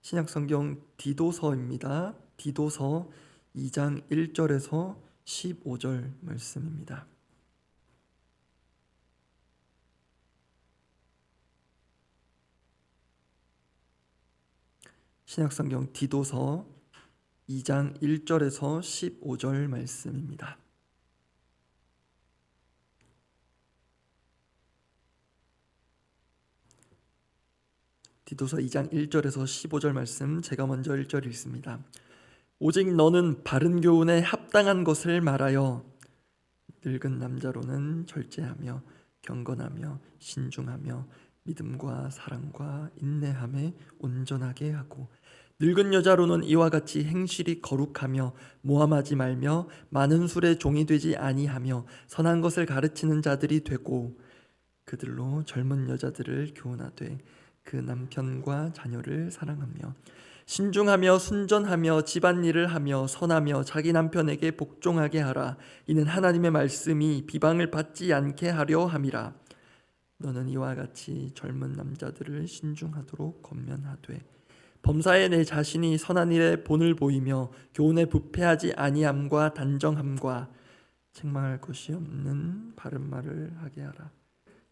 신약성경 디도서입니다. 디도서 2장 1절에서 15절 말씀입니다. 신약성경 디도서 2장 1절에서 15절 말씀입니다. 디도서 2장 1절에서 15절 말씀, 제가 먼저 1절 읽습니다. 오직 너는 바른 교훈에 합당한 것을 말하여 늙은 남자로는 절제하며 경건하며 신중하며 믿음과 사랑과 인내함에 온전하게 하고, 늙은 여자로는 이와 같이 행실이 거룩하며 모함하지 말며 많은 술의 종이 되지 아니하며 선한 것을 가르치는 자들이 되고, 그들로 젊은 여자들을 교훈하되 그 남편과 자녀를 사랑하며 신중하며 순전하며 집안일을 하며 선하며 자기 남편에게 복종하게 하라. 이는 하나님의 말씀이 비방을 받지 않게 하려 함이라. 너는 이와 같이 젊은 남자들을 신중하도록 권면하되 범사에 내 자신이 선한 일에 본을 보이며 교훈에 부패하지 아니함과 단정함과 책망할 것이 없는 바른 말을 하게 하라.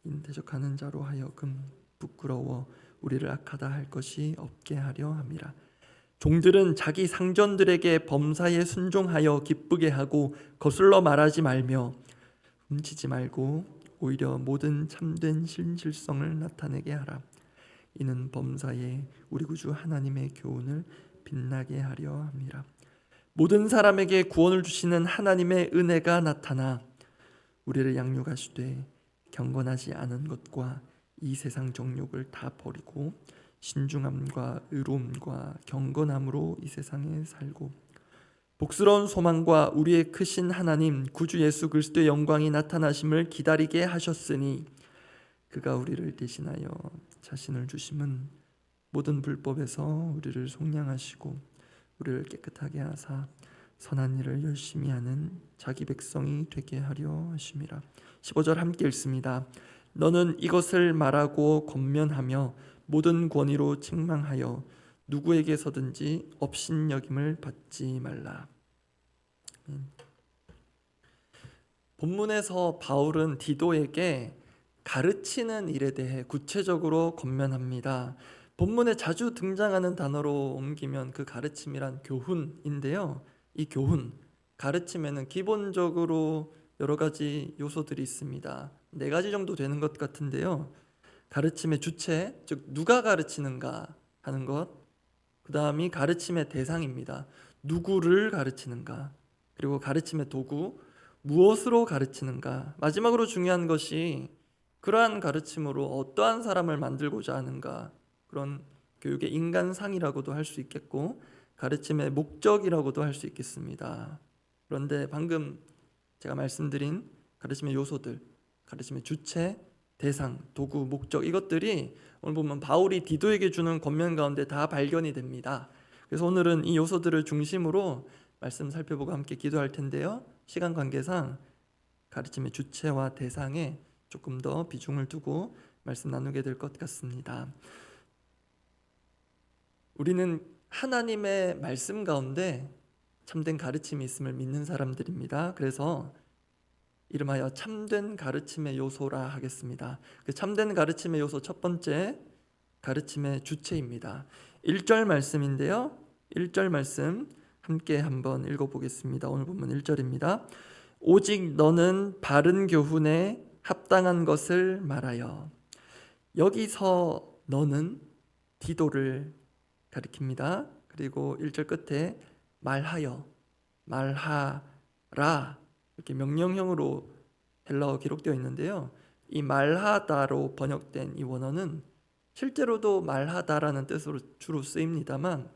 이는 대적하는 자로 하여금 부끄러워 우리를 악하다 할 것이 없게 하려 함이라. 종들은 자기 상전들에게 범사에 순종하여 기쁘게 하고 거슬러 말하지 말며 훔치지 말고 오히려 모든 참된 신실성을 나타내게 하라. 이는 범사에 우리 구주 하나님의 교훈을 빛나게 하려 함이라. 모든 사람에게 구원을 주시는 하나님의 은혜가 나타나 우리를 양육하시되 경건하지 않은 것과 이 세상 정욕을 다 버리고 신중함과 의로움과 경건함으로 이 세상에 살고, 복스러운 소망과 우리의 크신 하나님 구주 예수 그리스도의 영광이 나타나심을 기다리게 하셨으니, 그가 우리를 대신하여 자신을 주심은 모든 불법에서 우리를 속량하시고 우리를 깨끗하게 하사 선한 일을 열심히 하는 자기 백성이 되게 하려 하심이라. 15절 함께 읽습니다. 너는 이것을 말하고 권면하며 모든 권위로 책망하여 누구에게서든지 업신여김을 받지 말라. 본문에서 바울은 디도에게 가르치는 일에 대해 구체적으로 권면합니다. 본문에 자주 등장하는 단어로 옮기면 그 가르침이란 교훈인데요. 이 교훈, 가르침에는 기본적으로 여러 가지 요소들이 있습니다. 4가지 정도 되는 것 같은데요. 가르침의 주체, 즉 누가 가르치는가 하는 것, 그 다음이 가르침의 대상입니다. 누구를 가르치는가, 그리고 가르침의 도구, 무엇으로 가르치는가, 마지막으로 중요한 것이 그러한 가르침으로 어떠한 사람을 만들고자 하는가, 그런 교육의 인간상이라고도 할 수 있겠고 가르침의 목적이라고도 할 수 있겠습니다. 그런데 방금 제가 말씀드린 가르침의 요소들, 가르침의 주체, 대상, 도구, 목적, 이것들이 오늘 보면 바울이 디도에게 주는 권면 가운데 다 발견이 됩니다. 그래서 오늘은 이 요소들을 중심으로 말씀 살펴보고 함께 기도할 텐데요. 시간 관계상 가르침의 주체와 대상에 조금 더 비중을 두고 말씀 나누게 될 것 같습니다. 우리는 하나님의 말씀 가운데 참된 가르침이 있음을 믿는 사람들입니다. 그래서 이름하여 참된 가르침의 요소라 하겠습니다. 그 참된 가르침의 요소 첫 번째, 가르침의 주체입니다. 1절 말씀인데요. 1절 말씀 함께 한번 읽어보겠습니다. 오늘 본문 1절입니다. 오직 너는 바른 교훈에 합당한 것을 말하여. 여기서 너는 디도를 가리킵니다. 그리고 1절 끝에 말하여, 말하라, 이렇게 명령형으로 헬라어 기록되어 있는데요. 이 말하다로 번역된 이 원어는 실제로도 말하다라는 뜻으로 주로 쓰입니다만,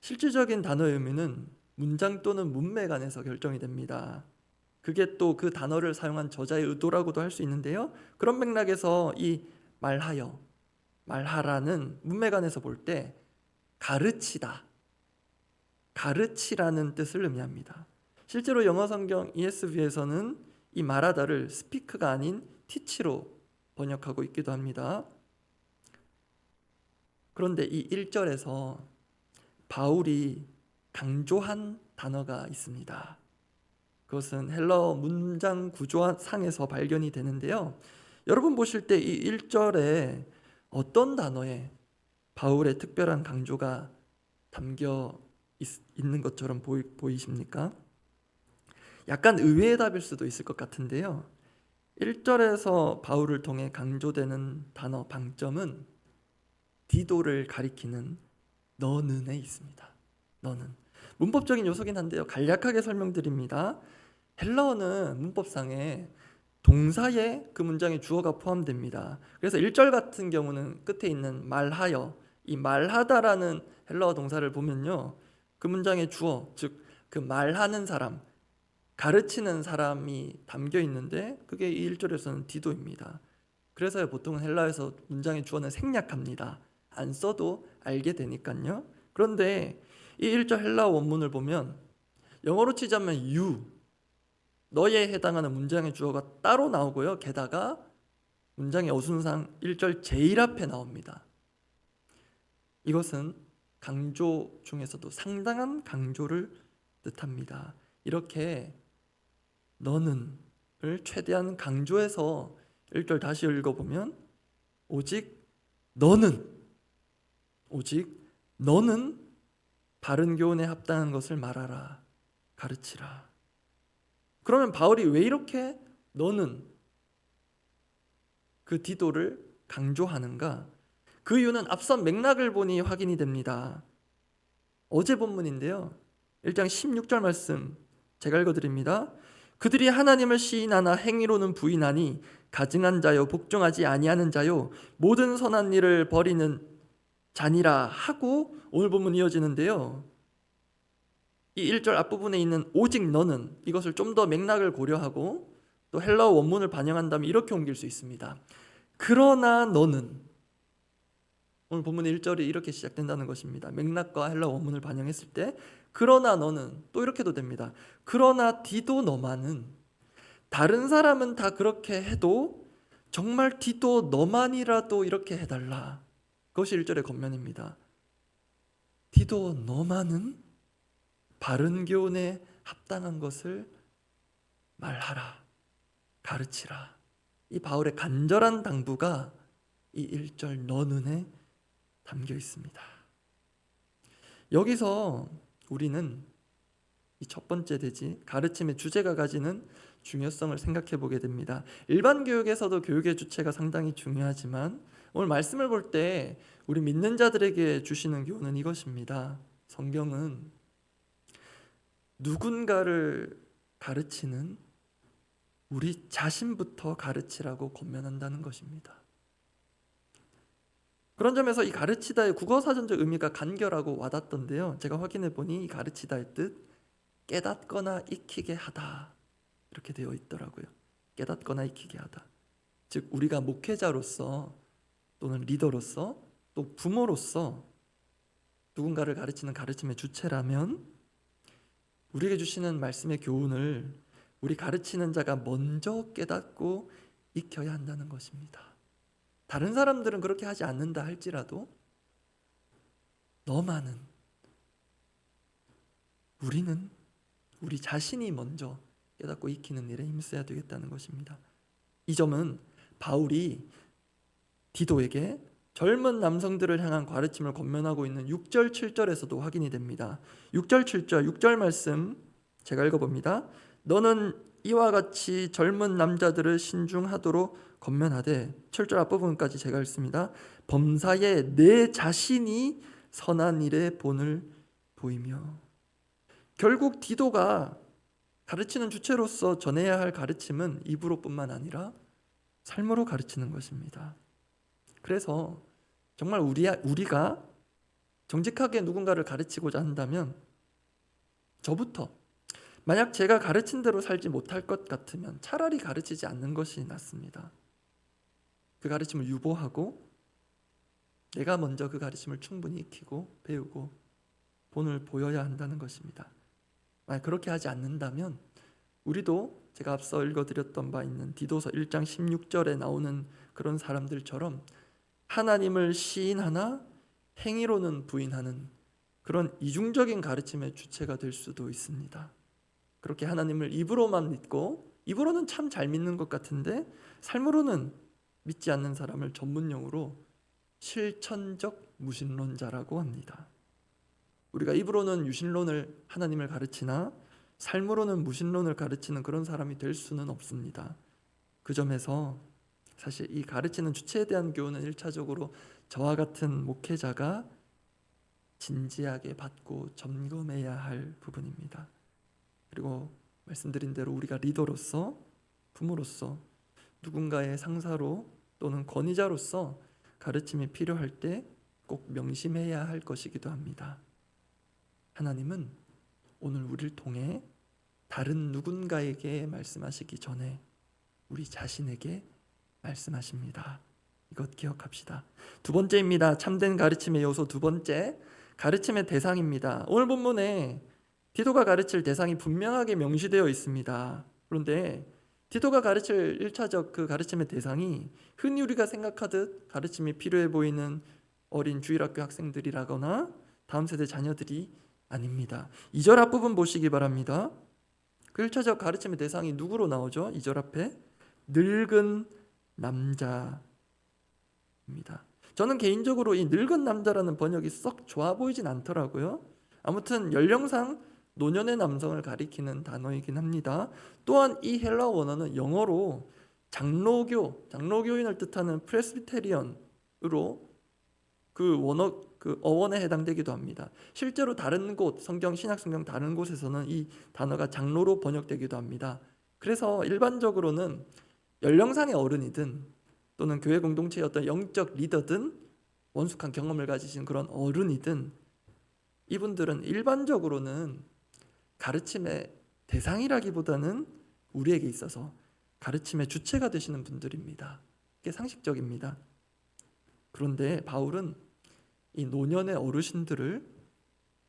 실질적인 단어의 의미는 문장 또는 문맥 안에서 결정이 됩니다. 그게 또 그 단어를 사용한 저자의 의도라고도 할 수 있는데요. 그런 맥락에서 이 말하여, 말하라는 문맥 안에서 볼 때 가르치다, 가르치라는 뜻을 의미합니다. 실제로 영어 성경 ESV에서는 이 말하다를 스피크가 아닌 teach로 번역하고 있기도 합니다. 그런데 이 1절에서 바울이 강조한 단어가 있습니다. 그것은 헬라어 문장 구조상에서 발견이 되는데요. 여러분 보실 때 이 1절에 어떤 단어에 바울의 특별한 강조가 담겨 있는 것처럼 보이십니까? 약간 의외의 답일 수도 있을 것 같은데요. 1절에서 바울을 통해 강조되는 단어 방점은 디도를 가리키는 너는에 있습니다. 너는. 문법적인 요소긴 한데요. 간략하게 설명드립니다. 헬라어는 문법상에 동사에 그 문장에 주어가 포함됩니다. 그래서 1절 같은 경우는 끝에 있는 말하여, 이 말하다라는 헬라어 동사를 보면요, 그 문장의 주어, 즉 그 말하는 사람, 가르치는 사람이 담겨 있는데 그게 이 1절에서는 디도입니다. 그래서 보통은 헬라어에서 문장의 주어는 생략합니다. 안 써도 알게 되니까요. 그런데 이 1절 헬라어 원문을 보면 영어로 치자면 you, 너에 해당하는 문장의 주어가 따로 나오고요. 게다가 문장의 어순상 1절 제일 앞에 나옵니다. 이것은 강조 중에서도 상당한 강조를 뜻합니다. 이렇게 너는을 최대한 강조해서 1절 다시 읽어보면 오직 너는 바른 교훈에 합당한 것을 말하라, 가르치라. 그러면 바울이 왜 이렇게 너는 그 디도를 강조하는가? 그 이유는 앞선 맥락을 보니 확인이 됩니다. 어제 본문인데요. 1장 16절 말씀 제가 읽어드립니다. 그들이 하나님을 시인하나 행위로는 부인하니 가증한 자요 복종하지 아니하는 자요 모든 선한 일을 버리는 자니라 하고 오늘 본문 이어지는데요. 이 1절 앞부분에 있는 오직 너는, 이것을 좀 더 맥락을 고려하고 또 헬라어 원문을 반영한다면 이렇게 옮길 수 있습니다. 그러나 너는, 오늘 본문 1절이 이렇게 시작된다는 것입니다. 맥락과 헬라어 원문을 반영했을 때 그러나 너는, 또 이렇게도 됩니다. 그러나 디도 너만은, 다른 사람은 다 그렇게 해도 정말 디도 너만이라도 이렇게 해달라. 그것이 1절의 겉면입니다. 디도 너만은 바른 교훈에 합당한 것을 말하라, 가르치라. 이 바울의 간절한 당부가 이 1절 너는에 담겨 있습니다. 여기서 우리는 이 첫 번째 대지, 가르침의 주제가 가지는 중요성을 생각해 보게 됩니다. 일반 교육에서도 교육의 주체가 상당히 중요하지만 오늘 말씀을 볼 때 우리 믿는 자들에게 주시는 교훈은 이것입니다. 성경은 누군가를 가르치는 우리 자신부터 가르치라고 권면한다는 것입니다. 그런 점에서 이 가르치다의 국어사전적 의미가 간결하고 와닿던데요. 제가 확인해 보니 이 가르치다의 뜻, 깨닫거나 익히게 하다, 이렇게 되어 있더라고요. 깨닫거나 익히게 하다. 즉 우리가 목회자로서 또는 리더로서 또 부모로서 누군가를 가르치는 가르침의 주체라면 우리에게 주시는 말씀의 교훈을 우리 가르치는 자가 먼저 깨닫고 익혀야 한다는 것입니다. 다른 사람들은 그렇게 하지 않는다 할지라도 너만은, 우리는 우리 자신이 먼저 깨닫고 익히는 일에 힘써야 되겠다는 것입니다. 이 점은 바울이 디도에게 젊은 남성들을 향한 가르침을 권면하고 있는 6절 7절에서도 확인이 됩니다. 6절 7절 6절 말씀 제가 읽어봅니다. 너는 이와 같이 젊은 남자들을 신중하도록 권면하되, 7절 앞부분까지 제가 읽습니다. 범사에 내 자신이 선한 일에 본을 보이며. 결국 디도가 가르치는 주체로서 전해야 할 가르침은 입으로뿐만 아니라 삶으로 가르치는 것입니다. 그래서 정말 우리가 정직하게 누군가를 가르치고자 한다면 저부터, 만약 제가 가르친 대로 살지 못할 것 같으면 차라리 가르치지 않는 것이 낫습니다. 그 가르침을 유보하고 내가 먼저 그 가르침을 충분히 익히고 배우고 본을 보여야 한다는 것입니다. 만약 그렇게 하지 않는다면 우리도 제가 앞서 읽어드렸던 바 있는 디도서 1장 16절에 나오는 그런 사람들처럼 하나님을 시인하나 행위로는 부인하는 그런 이중적인 가르침의 주체가 될 수도 있습니다. 그렇게 하나님을 입으로만 믿고 입으로는 참 잘 믿는 것 같은데 삶으로는 믿지 않는 사람을 전문용어로 실천적 무신론자라고 합니다. 우리가 입으로는 유신론을 하나님을 가르치나 삶으로는 무신론을 가르치는 그런 사람이 될 수는 없습니다. 그 점에서 사실 이 가르치는 주체에 대한 교훈은 1차적으로 저와 같은 목회자가 진지하게 받고 점검해야 할 부분입니다. 그리고 말씀드린 대로 우리가 리더로서, 부모로서, 누군가의 상사로 또는 권위자로서 가르침이 필요할 때 꼭 명심해야 할 것이기도 합니다. 하나님은 오늘 우리를 통해 다른 누군가에게 말씀하시기 전에 우리 자신에게 말씀하십니다. 이것 기억합시다. 두 번째입니다. 참된 가르침의 요소 두 번째, 가르침의 대상입니다. 오늘 본문에 디도가 가르칠 대상이 분명하게 명시되어 있습니다. 그런데 디도가 가르칠 1차적 그 가르침의 대상이 흔히 우리가 생각하듯 가르침이 필요해 보이는 어린 주일학교 학생들이라거나 다음 세대 자녀들이 아닙니다. 2절 앞부분 보시기 바랍니다. 그 1차적 가르침의 대상이 누구로 나오죠? 2절 앞에 늙은 남자입니다. 저는 개인적으로 이 늙은 남자라는 번역이 썩 좋아 보이진 않더라고요. 아무튼 연령상 노년의 남성을 가리키는 단어이긴 합니다. 또한 이 헬라어 원어는 영어로 장로교인을 뜻하는 프레스비테리언으로 그 어원에 해당되기도 합니다. 실제로 다른 곳, 신약 성경 다른 곳에서는 이 단어가 장로로 번역되기도 합니다. 그래서 일반적으로는 연령상의 어른이든 또는 교회 공동체의 어떤 영적 리더든 원숙한 경험을 가지신 그런 어른이든 이분들은 일반적으로는 가르침의 대상이라기보다는 우리에게 있어서 가르침의 주체가 되시는 분들입니다. 이게 상식적입니다. 그런데 바울은 이 노년의 어르신들을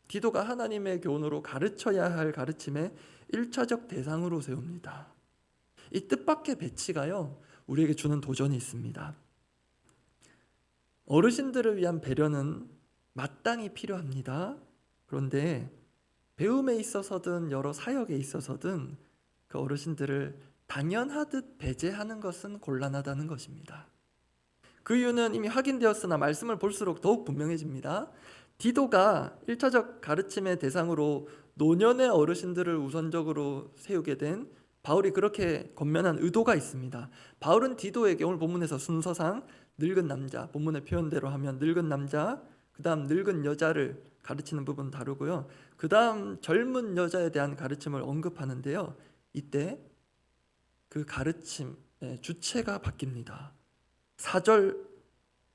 디도가 하나님의 교훈으로 가르쳐야 할 가르침의 1차적 대상으로 세웁니다. 이 뜻밖의 배치가요, 우리에게 주는 도전이 있습니다. 어르신들을 위한 배려는 마땅히 필요합니다. 그런데 배움에 있어서든 여러 사역에 있어서든 그 어르신들을 당연하듯 배제하는 것은 곤란하다는 것입니다. 그 이유는 이미 확인되었으나 말씀을 볼수록 더욱 분명해집니다. 디도가 1차적 가르침의 대상으로 노년의 어르신들을 우선적으로 세우게 된 바울이 그렇게 권면한 의도가 있습니다. 바울은 디도에게 오늘 본문에서 순서상 늙은 남자, 본문의 표현대로 하면 늙은 남자, 그 다음 늙은 여자를 가르치는 부분 다루고요. 그 다음 젊은 여자에 대한 가르침을 언급하는데요. 이때 그 가르침의 주체가 바뀝니다. 4절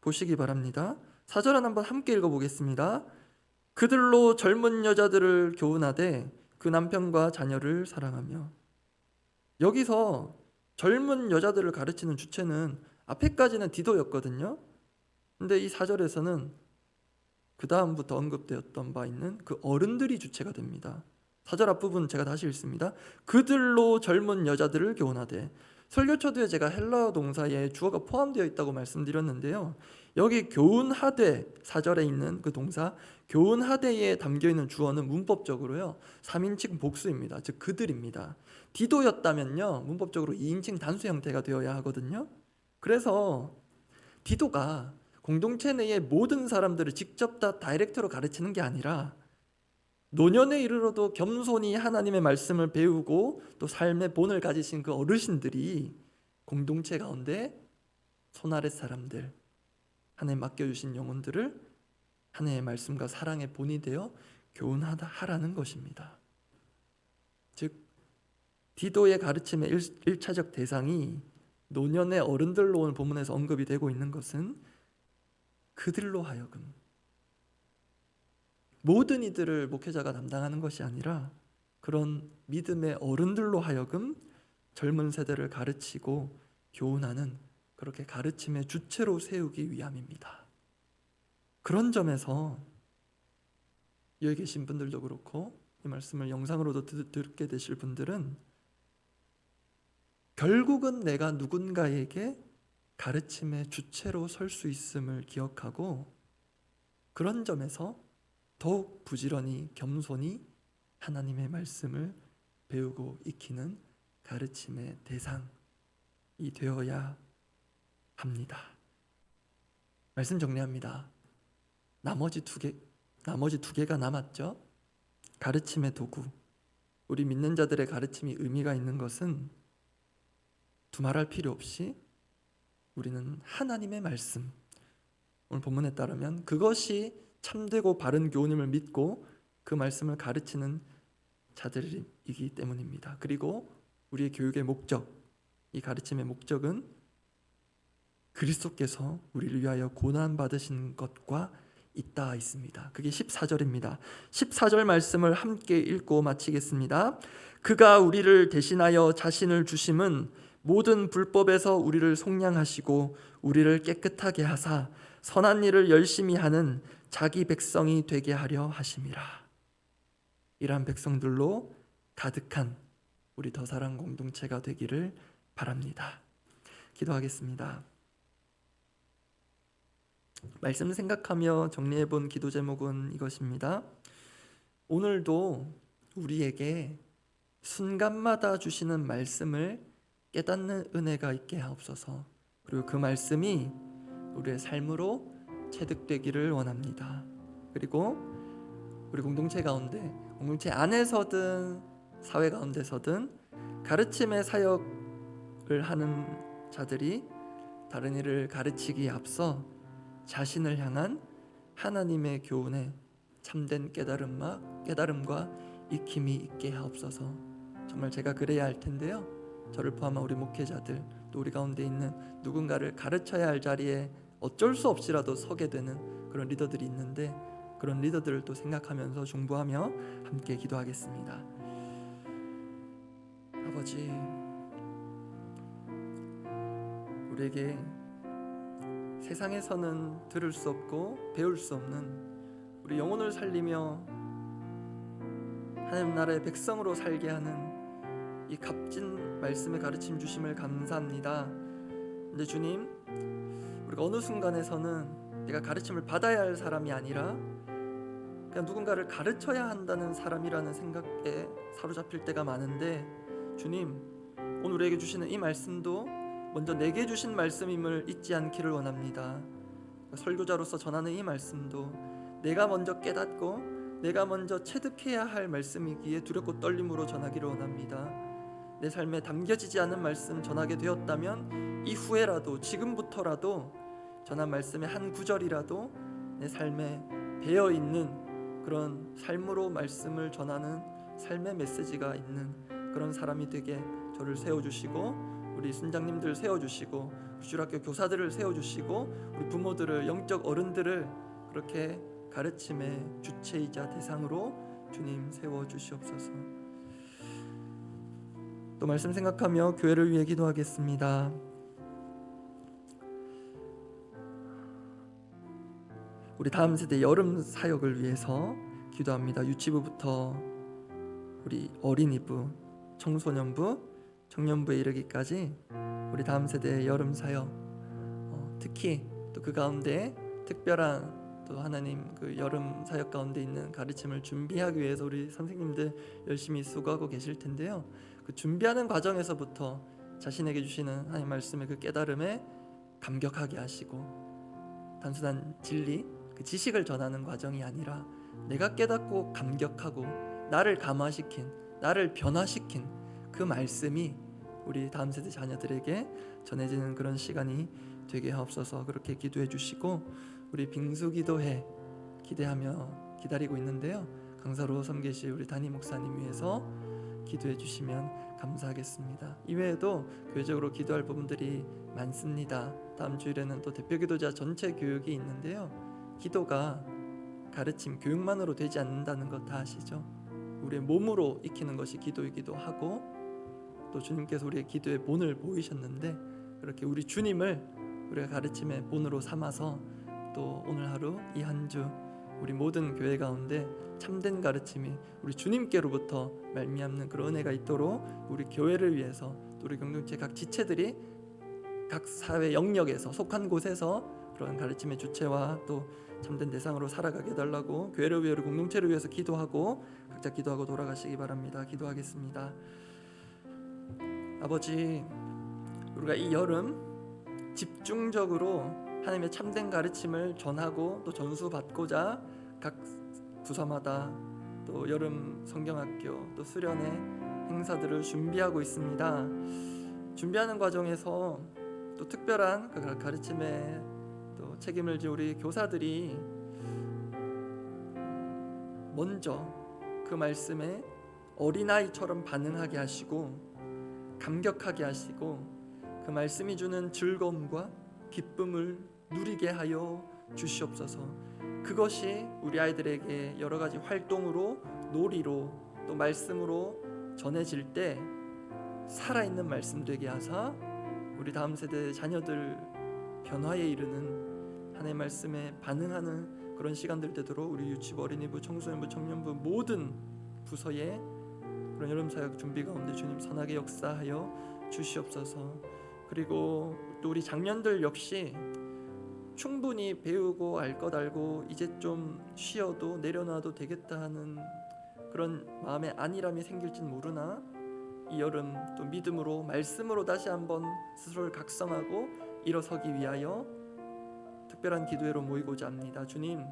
보시기 바랍니다. 4절은 한번 함께 읽어보겠습니다. 그들로 젊은 여자들을 교훈하되 그 남편과 자녀를 사랑하며. 여기서 젊은 여자들을 가르치는 주체는 앞에까지는 디도였거든요. 근데 이 4절에서는 그 다음부터 언급되었던 바 있는 그 어른들이 주체가 됩니다. 4절 앞부분 제가 다시 읽습니다. 그들로 젊은 여자들을 교훈하되. 설교초도에 제가 헬라어 동사에 주어가 포함되어 있다고 말씀드렸는데요. 여기 교훈하되 4절에 있는 그 동사 교훈하되에 담겨있는 주어는 문법적으로요 3인칭 복수입니다. 즉 그들입니다. 디도였다면요 문법적으로 2인칭 단수 형태가 되어야 하거든요. 그래서 디도가 공동체 내의 모든 사람들을 직접 다 다이렉트로 가르치는 게 아니라 노년에 이르러도 겸손히 하나님의 말씀을 배우고 또 삶의 본을 가지신 그 어르신들이 공동체 가운데 손아랫 사람들, 하나님 맡겨주신 영혼들을 하나님의 말씀과 사랑의 본이 되어 교훈하라는 것입니다. 즉 디도의 가르침의 1차적 대상이 노년의 어른들로 오늘 본문에서 언급이 되고 있는 것은 그들로 하여금 모든 이들을 목회자가 담당하는 것이 아니라 그런 믿음의 어른들로 하여금 젊은 세대를 가르치고 교훈하는 그렇게 가르침의 주체로 세우기 위함입니다. 그런 점에서 여기 계신 분들도 그렇고 이 말씀을 영상으로도 듣게 되실 분들은 결국은 내가 누군가에게 가르침의 주체로 설 수 있음을 기억하고 그런 점에서 더욱 부지런히 겸손히 하나님의 말씀을 배우고 익히는 가르침의 대상이 되어야 합니다. 말씀 정리합니다. 나머지 두 개가 남았죠. 가르침의 도구. 우리 믿는 자들의 가르침이 의미가 있는 것은 두말할 필요 없이 우리는 하나님의 말씀, 오늘 본문에 따르면 그것이 참되고 바른 교훈임을 믿고 그 말씀을 가르치는 자들이기 때문입니다. 그리고 우리의 교육의 목적, 이 가르침의 목적은 그리스도께서 우리를 위하여 고난 받으신 것과 있다 있습니다. 그게 14절입니다. 14절 말씀을 함께 읽고 마치겠습니다. 그가 우리를 대신하여 자신을 주심은 모든 불법에서 우리를 속량하시고 우리를 깨끗하게 하사 선한 일을 열심히 하는 자기 백성이 되게 하려 하심이라. 이러한 백성들로 가득한 우리 더사랑 공동체가 되기를 바랍니다. 기도하겠습니다. 말씀 생각하며 정리해본 기도 제목은 이것입니다. 오늘도 우리에게 순간마다 주시는 말씀을 깨닫는 은혜가 있게 하옵소서. 그리고 그 말씀이 우리의 삶으로 체득되기를 원합니다. 그리고 우리 공동체 가운데, 공동체 안에서든 사회 가운데서든 가르침의 사역을 하는 자들이 다른 이를 가르치기에 앞서 자신을 향한 하나님의 교훈에 참된 깨달음과 익힘이 있게 하옵소서. 정말 제가 그래야 할 텐데요, 저를 포함한 우리 목회자들, 또 우리 가운데 있는 누군가를 가르쳐야 할 자리에 어쩔 수 없이라도 서게 되는 그런 리더들이 있는데, 그런 리더들을 또 생각하면서 중보하며 함께 기도하겠습니다. 아버지, 우리에게 세상에서는 들을 수 없고 배울 수 없는 우리 영혼을 살리며 하나님 나라의 백성으로 살게 하는 이 값진 말씀의 가르침 주심을 감사합니다. 근데 주님, 우리가 어느 순간에서는 내가 가르침을 받아야 할 사람이 아니라 그냥 누군가를 가르쳐야 한다는 사람이라는 생각에 사로잡힐 때가 많은데, 주님, 오늘 우리에게 주시는 이 말씀도 먼저 내게 주신 말씀임을 잊지 않기를 원합니다. 설교자로서 전하는 이 말씀도 내가 먼저 깨닫고 내가 먼저 체득해야 할 말씀이기에 두렵고 떨림으로 전하기를 원합니다. 내 삶에 담겨지지 않은 말씀 전하게 되었다면 이후에라도, 지금부터라도 전한 말씀의 한 구절이라도 내 삶에 배어있는 그런 삶으로 말씀을 전하는 삶의 메시지가 있는 그런 사람이 되게 저를 세워주시고, 우리 순장님들 세워주시고, 주일학교 교사들을 세워주시고, 우리 부모들을, 영적 어른들을 그렇게 가르침의 주체이자 대상으로 주님 세워주시옵소서. 또 말씀 생각하며 교회를 위해 기도하겠습니다. 우리 다음 세대 여름 사역을 위해서 기도합니다. 유치부부터 우리 어린이부, 청소년부, 청년부에 이르기까지 우리 다음 세대의 여름 사역, 특히 또 그 가운데 특별한 또 하나님 그 여름 사역 가운데 있는 가르침을 준비하기 위해서 우리 선생님들 열심히 수고하고 계실 텐데요, 그 준비하는 과정에서부터 자신에게 주시는 하나님 말씀의 그 깨달음에 감격하게 하시고, 단순한 진리, 그 지식을 전하는 과정이 아니라 내가 깨닫고 감격하고 나를 감화시킨, 나를 변화시킨 그 말씀이 우리 다음 세대 자녀들에게 전해지는 그런 시간이 되게 하옵소서. 그렇게 기도해 주시고, 우리 빙수기도회 기대하며 기다리고 있는데요, 강사로 섬기실 우리 담임 목사님 위해서 기도해 주시면 감사하겠습니다. 이외에도 교회적으로 기도할 부분들이 많습니다. 다음 주일에는 또 대표기도자 전체 교육이 있는데요, 기도가 가르침, 교육만으로 되지 않는다는 것 다 아시죠? 우리의 몸으로 익히는 것이 기도이기도 하고, 또 주님께서 우리의 기도의 본을 보이셨는데, 그렇게 우리 주님을 우리가 가르침의 본으로 삼아서 또 오늘 하루 이 한 주 우리 모든 교회 가운데 참된 가르침이 우리 주님께로부터 말미암는 그런 은혜가 있도록 우리 교회를 위해서, 또 우리 공동체 각 지체들이 각 사회 영역에서 속한 곳에서 그런 가르침의 주체와 또 참된 대상으로 살아가게 해달라고 교회를 위해 공동체를 위해서 기도하고 각자 기도하고 돌아가시기 바랍니다. 기도하겠습니다. 아버지, 우리가 이 여름 집중적으로 하나님의 참된 가르침을 전하고 또 전수받고자 각 부서마다 또 여름 성경학교 또 수련회 행사들을 준비하고 있습니다. 준비하는 과정에서 또 특별한 그 가르침에 또 책임을 진 우리 교사들이 먼저 그 말씀에 어린아이처럼 반응하게 하시고 감격하게 하시고 그 말씀이 주는 즐거움과 기쁨을 누리게 하여 주시옵소서. 그것이 우리 아이들에게 여러 가지 활동으로 놀이로 또 말씀으로 전해질 때 살아있는 말씀 되게 하사 우리 다음 세대 자녀들 변화에 이르는 하나님의 말씀에 반응하는 그런 시간들 되도록 우리 유치부, 어린이부, 청소년부, 청년부 모든 부서에 그런 여름 사역 준비 가운데 주님 선하게 역사하여 주시옵소서. 그리고 또 우리 장년들 역시 충분히 배우고 알 것 알고 이제 좀 쉬어도 내려놔도 되겠다 하는 그런 마음의 안일함이 생길진 모르나 이 여름 또 믿음으로 말씀으로 다시 한번 스스로를 각성하고 일어서기 위하여 특별한 기도회로 모이고자 합니다. 주님,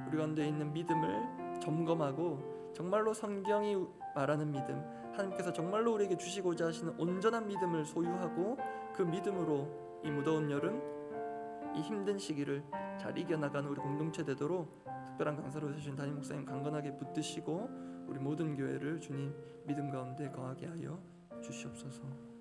우리 가운데 있는 믿음을 점검하고 정말로 성경이 말하는 믿음, 하나님께서 정말로 우리에게 주시고자 하시는 온전한 믿음을 소유하고 그 믿음으로 이 무더운 여름, 이 힘든 시기를 잘 이겨나가는 우리 공동체 되도록 특별한 강사로 되신 담임 목사님 강건하게 붙드시고 우리 모든 교회를 주님 믿음 가운데 거하게 하여 주시옵소서.